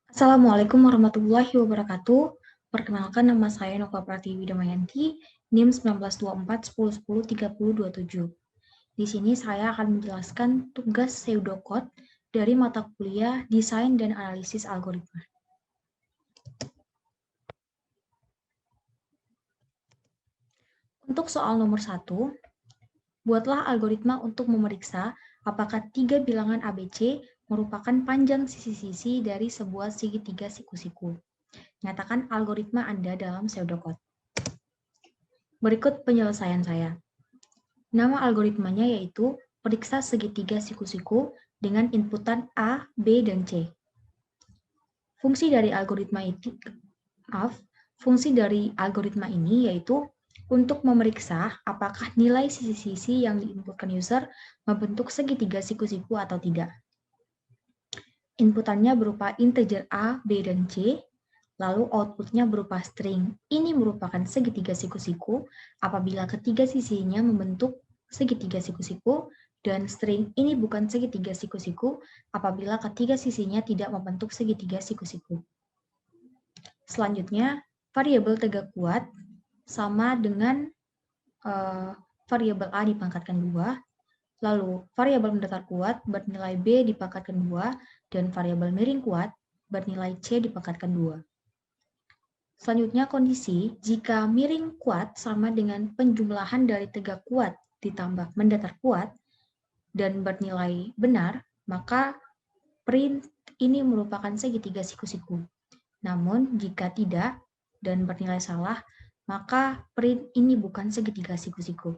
Assalamualaikum warahmatullahi wabarakatuh. Perkenalkan, nama saya Nova Pratiwi Damayanti, NIM 192410103027. Di sini saya akan menjelaskan tugas pseudocode dari mata kuliah Desain dan Analisis Algoritma. Untuk soal nomor 1, buatlah algoritma untuk memeriksa apakah 3 bilangan ABC merupakan panjang sisi-sisi dari sebuah segitiga siku-siku. Nyatakan algoritma Anda dalam pseudocode. Berikut penyelesaian saya. Nama algoritmanya yaitu periksa segitiga siku-siku dengan inputan A, B, dan C. Fungsi dari algoritma ini yaitu untuk memeriksa apakah nilai sisi-sisi yang diinputkan user membentuk segitiga siku-siku atau tidak. Inputannya berupa integer A, B, dan C, lalu outputnya berupa string. Ini merupakan segitiga siku-siku apabila ketiga sisinya membentuk segitiga siku-siku, dan string ini bukan segitiga siku-siku apabila ketiga sisinya tidak membentuk segitiga siku-siku. Selanjutnya, variabel tegak kuat sama dengan variabel A dipangkatkan 2, lalu variabel mendatar kuat bernilai B dipangkatkan 2, dan variabel miring kuat bernilai C dipangkatkan 2. Selanjutnya kondisi, jika miring kuat sama dengan penjumlahan dari tegak kuat ditambah mendatar kuat dan bernilai benar, maka print ini merupakan segitiga siku-siku. Namun, jika tidak dan bernilai salah, maka print ini bukan segitiga siku-siku.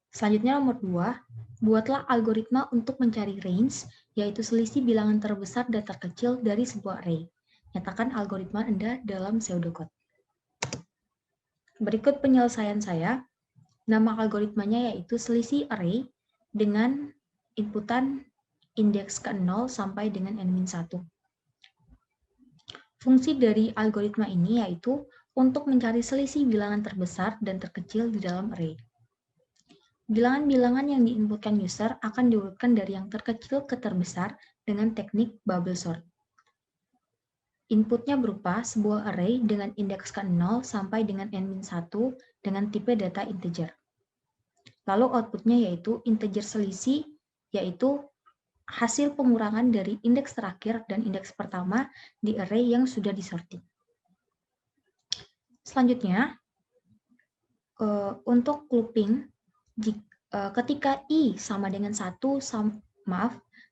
Selanjutnya nomor 2, buatlah algoritma untuk mencari range, yaitu selisih bilangan terbesar dan terkecil dari sebuah array. Nyatakan algoritma Anda dalam pseudocode. Berikut penyelesaian saya. Nama algoritmanya yaitu selisih array dengan inputan indeks ke 0 sampai dengan n-1. Fungsi dari algoritma ini yaitu untuk mencari selisih bilangan terbesar dan terkecil di dalam array. Bilangan-bilangan yang diinputkan user akan diurutkan dari yang terkecil ke terbesar dengan teknik bubble sort. Inputnya berupa sebuah array dengan indeks ke 0 sampai dengan n-1 dengan tipe data integer. Lalu outputnya yaitu integer selisih, yaitu hasil pengurangan dari indeks terakhir dan indeks pertama di array yang sudah disortir. Selanjutnya, untuk looping, ketika I sama dengan 1,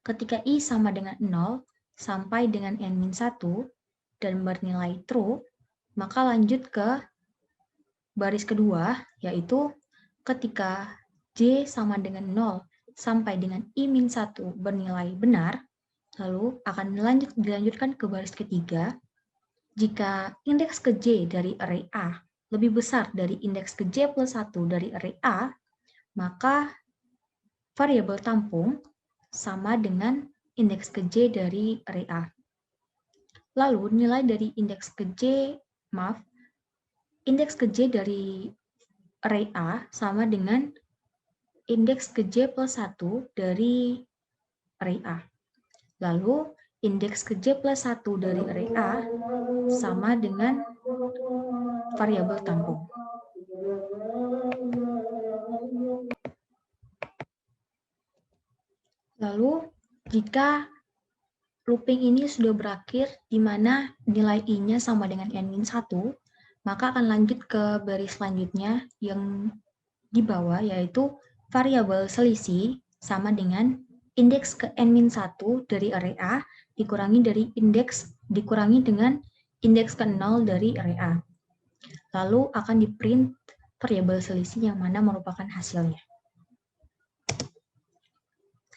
ketika I sama dengan 0 sampai dengan n-1 dan bernilai true, maka lanjut ke baris kedua, yaitu ketika J sama dengan 0 sampai dengan I-1 bernilai benar, lalu akan dilanjutkan ke baris ketiga. Jika indeks ke J dari array A lebih besar dari indeks ke J plus 1 dari array A, maka variabel tampung sama dengan indeks ke J dari array A. Lalu nilai dari indeks ke J dari array A sama dengan indeks ke J plus 1 dari array A. Lalu indeks ke J plus 1 dari array A sama dengan variabel tampung. Lalu jika looping ini sudah berakhir di mana nilai I-nya sama dengan n-1, maka akan lanjut ke baris selanjutnya yang di bawah, yaitu variabel selisih sama dengan indeks ke n-1 dari array A dikurangi dengan indeks ke 0 dari array A. Lalu akan di-print variabel selisih yang mana merupakan hasilnya.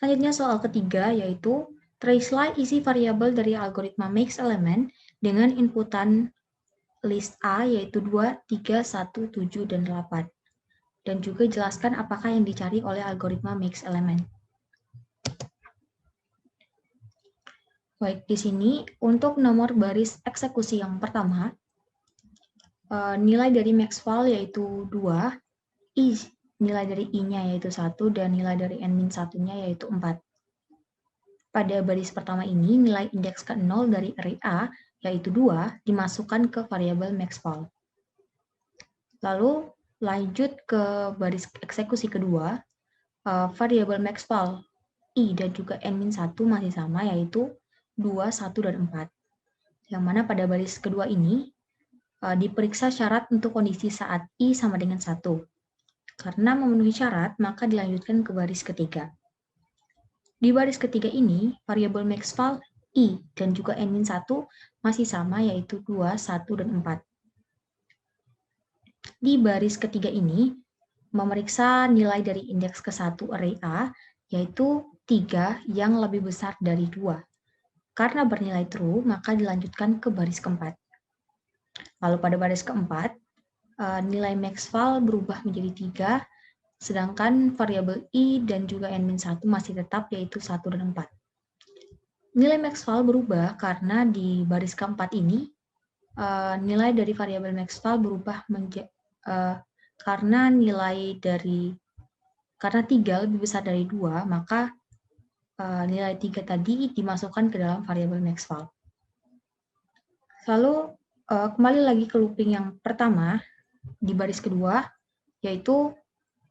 Selanjutnya soal ketiga, yaitu tracelah isi variabel dari algoritma mixElement dengan inputan list A, yaitu 2, 3, 1, 7, dan 8. Dan juga jelaskan apakah yang dicari oleh algoritma mixElement. Baik, di sini untuk nomor baris eksekusi yang pertama, nilai dari maxval yaitu 2, nilai dari I-nya yaitu 1, dan nilai dari n-1-nya yaitu 4. pada baris pertama ini, nilai indeks ke-0 dari array A, yaitu 2, dimasukkan ke variabel maxval. Lalu, lanjut ke baris eksekusi kedua, variabel maxval I dan juga N-1 masih sama, yaitu 2, 1, dan 4. Yang mana pada baris kedua ini, diperiksa syarat untuk kondisi saat I sama dengan 1. Karena memenuhi syarat, maka dilanjutkan ke baris ketiga. Di baris ketiga ini, variabel maxval I dan juga N-1 masih sama, yaitu 2, 1, dan 4. Di baris ketiga ini, memeriksa nilai dari indeks ke-1 array A, yaitu 3 yang lebih besar dari 2. Karena bernilai true, maka dilanjutkan ke baris keempat. Lalu pada baris keempat, nilai maxval berubah menjadi 3, sedangkan variabel I dan juga N-1 masih tetap, yaitu 1 dan 4. Nilai maxval berubah karena di baris keempat ini, nilai dari variabel maxval berubah karena 3 lebih besar dari 2, maka nilai 3 tadi dimasukkan ke dalam variabel maxval. Lalu, kembali lagi ke looping yang pertama, di baris kedua, yaitu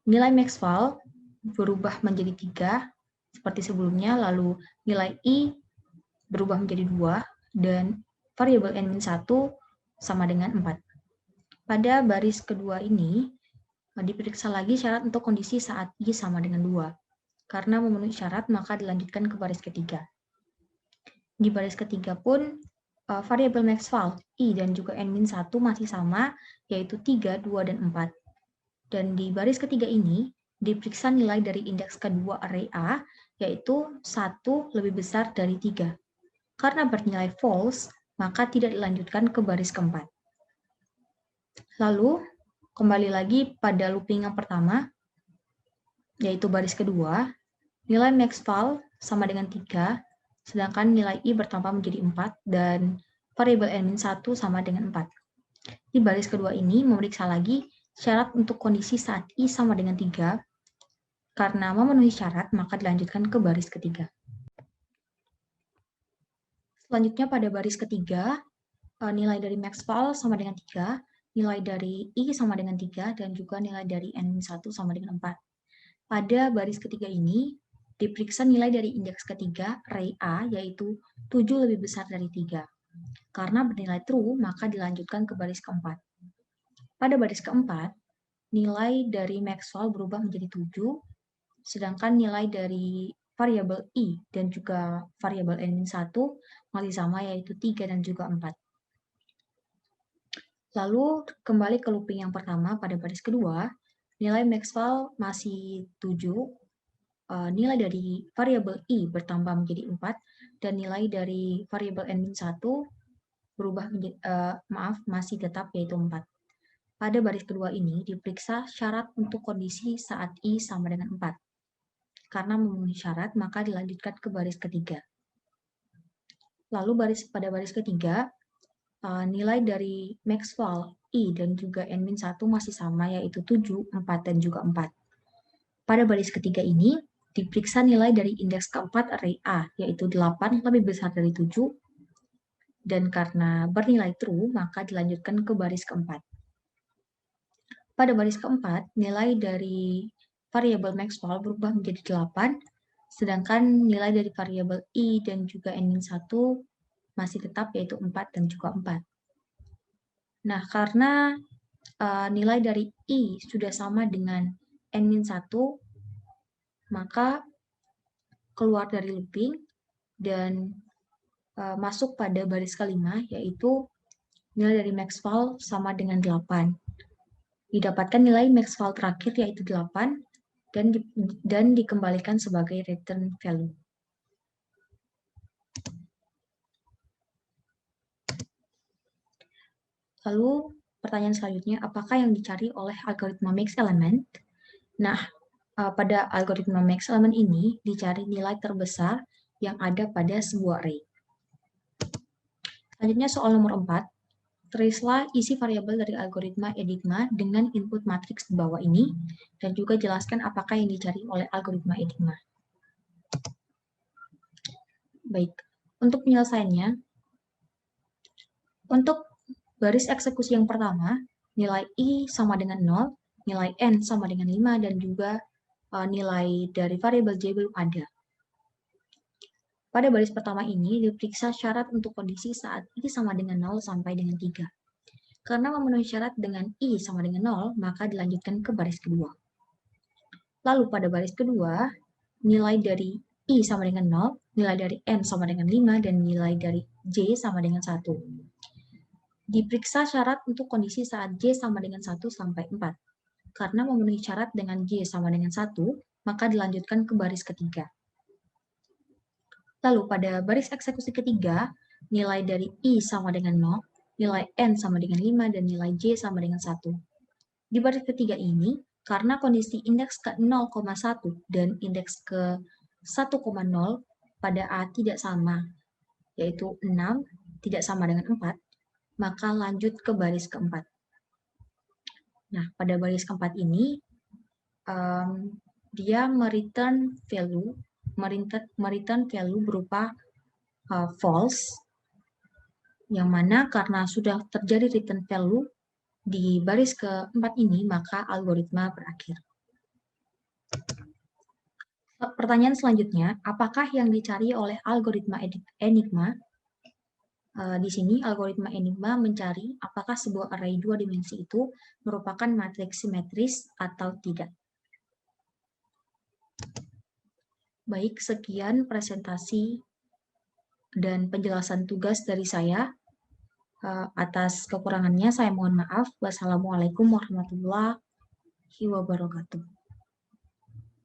nilai maxval berubah menjadi 3, seperti sebelumnya, lalu nilai I berubah menjadi 2, dan variabel N-1 sama dengan 4. Pada baris kedua ini, diperiksa lagi syarat untuk kondisi saat I sama dengan 2. Karena memenuhi syarat, maka dilanjutkan ke baris ketiga. Di baris ketiga pun, variabel maxval I dan juga N-1 masih sama, yaitu 3, 2, dan 4. Dan di baris ketiga ini, diperiksa nilai dari indeks kedua array A, yaitu 1 lebih besar dari 3. Karena bernilai false, maka tidak dilanjutkan ke baris keempat. Lalu, kembali lagi pada looping yang pertama, yaitu baris kedua, nilai maxval sama dengan 3, sedangkan nilai I bertambah menjadi 4, dan variabel N-1 sama dengan 4. Di baris kedua ini, memeriksa lagi syarat untuk kondisi saat I sama dengan 3, karena memenuhi syarat, maka dilanjutkan ke baris ketiga. Selanjutnya pada baris ketiga, nilai dari maxval sama dengan 3, nilai dari I sama dengan 3, dan juga nilai dari N-1 sama dengan 4. Pada baris ketiga ini, diperiksa nilai dari indeks ketiga, array A, yaitu 7 lebih besar dari 3. Karena bernilai true, maka dilanjutkan ke baris keempat. Pada baris keempat, nilai dari maxval berubah menjadi 7, sedangkan nilai dari variabel I dan juga variabel N-1 masih sama, yaitu 3 dan juga 4. Lalu, kembali ke looping yang pertama pada baris kedua, nilai maxval masih 7, nilai dari variabel I bertambah menjadi 4, dan nilai dari variabel N-1 berubah menjadi, masih tetap, yaitu 4. Pada baris kedua ini, diperiksa syarat untuk kondisi saat I sama dengan 4. Karena memenuhi syarat, maka dilanjutkan ke baris ketiga. Lalu pada baris ketiga, nilai dari maxval I dan juga N-1 masih sama, yaitu 7, 4, dan juga 4. Pada baris ketiga ini, diperiksa nilai dari indeks keempat array A, yaitu 8 lebih besar dari 7, dan karena bernilai true, maka dilanjutkan ke baris keempat. Pada baris keempat, nilai dari variabel maxval berubah menjadi 8, sedangkan nilai dari variabel I dan juga N-1 masih tetap, yaitu 4 dan juga 4. Nah, karena nilai dari I sudah sama dengan N-1, maka keluar dari looping dan masuk pada baris kelima, yaitu nilai dari maxval sama dengan 8. Didapatkan nilai maxval terakhir, yaitu 8, dan dikembalikan sebagai return value. Lalu, pertanyaan selanjutnya, apakah yang dicari oleh algoritma max element? Nah, pada algoritma max element ini dicari nilai terbesar yang ada pada sebuah array. Selanjutnya soal nomor 4. Tulislah isi variabel dari algoritma Enigma dengan input matriks di bawah ini, dan juga jelaskan apakah yang dicari oleh algoritma Enigma. Baik, untuk penyelesaiannya, untuk baris eksekusi yang pertama, nilai I sama dengan 0, nilai N sama dengan 5, dan juga nilai dari variabel J belum ada. Pada baris pertama ini diperiksa syarat untuk kondisi saat I sama dengan 0 sampai dengan 3. Karena memenuhi syarat dengan I sama dengan 0, maka dilanjutkan ke baris kedua. Lalu pada baris kedua, nilai dari I sama dengan 0, nilai dari N sama dengan 5, dan nilai dari J sama dengan 1. Diperiksa syarat untuk kondisi saat J sama dengan 1 sampai 4. Karena memenuhi syarat dengan J sama dengan 1, maka dilanjutkan ke baris ketiga. Lalu pada baris eksekusi ketiga, nilai dari I sama dengan 0, nilai N sama dengan 5, dan nilai J sama dengan 1. Di baris ketiga ini, karena kondisi indeks ke 0,1 dan indeks ke 1,0 pada A tidak sama, yaitu 6 tidak sama dengan 4, maka lanjut ke baris keempat. Nah, pada baris keempat ini, dia mereturn value berupa false, yang mana karena sudah terjadi return value di baris keempat ini, maka algoritma berakhir. Pertanyaan selanjutnya, apakah yang dicari oleh algoritma Enigma? Di sini algoritma Enigma mencari apakah sebuah array 2 dimensi itu merupakan matriks simetris atau tidak. Baik, sekian presentasi dan penjelasan tugas dari saya. Atas kekurangannya saya mohon maaf. Wassalamualaikum warahmatullahi wabarakatuh.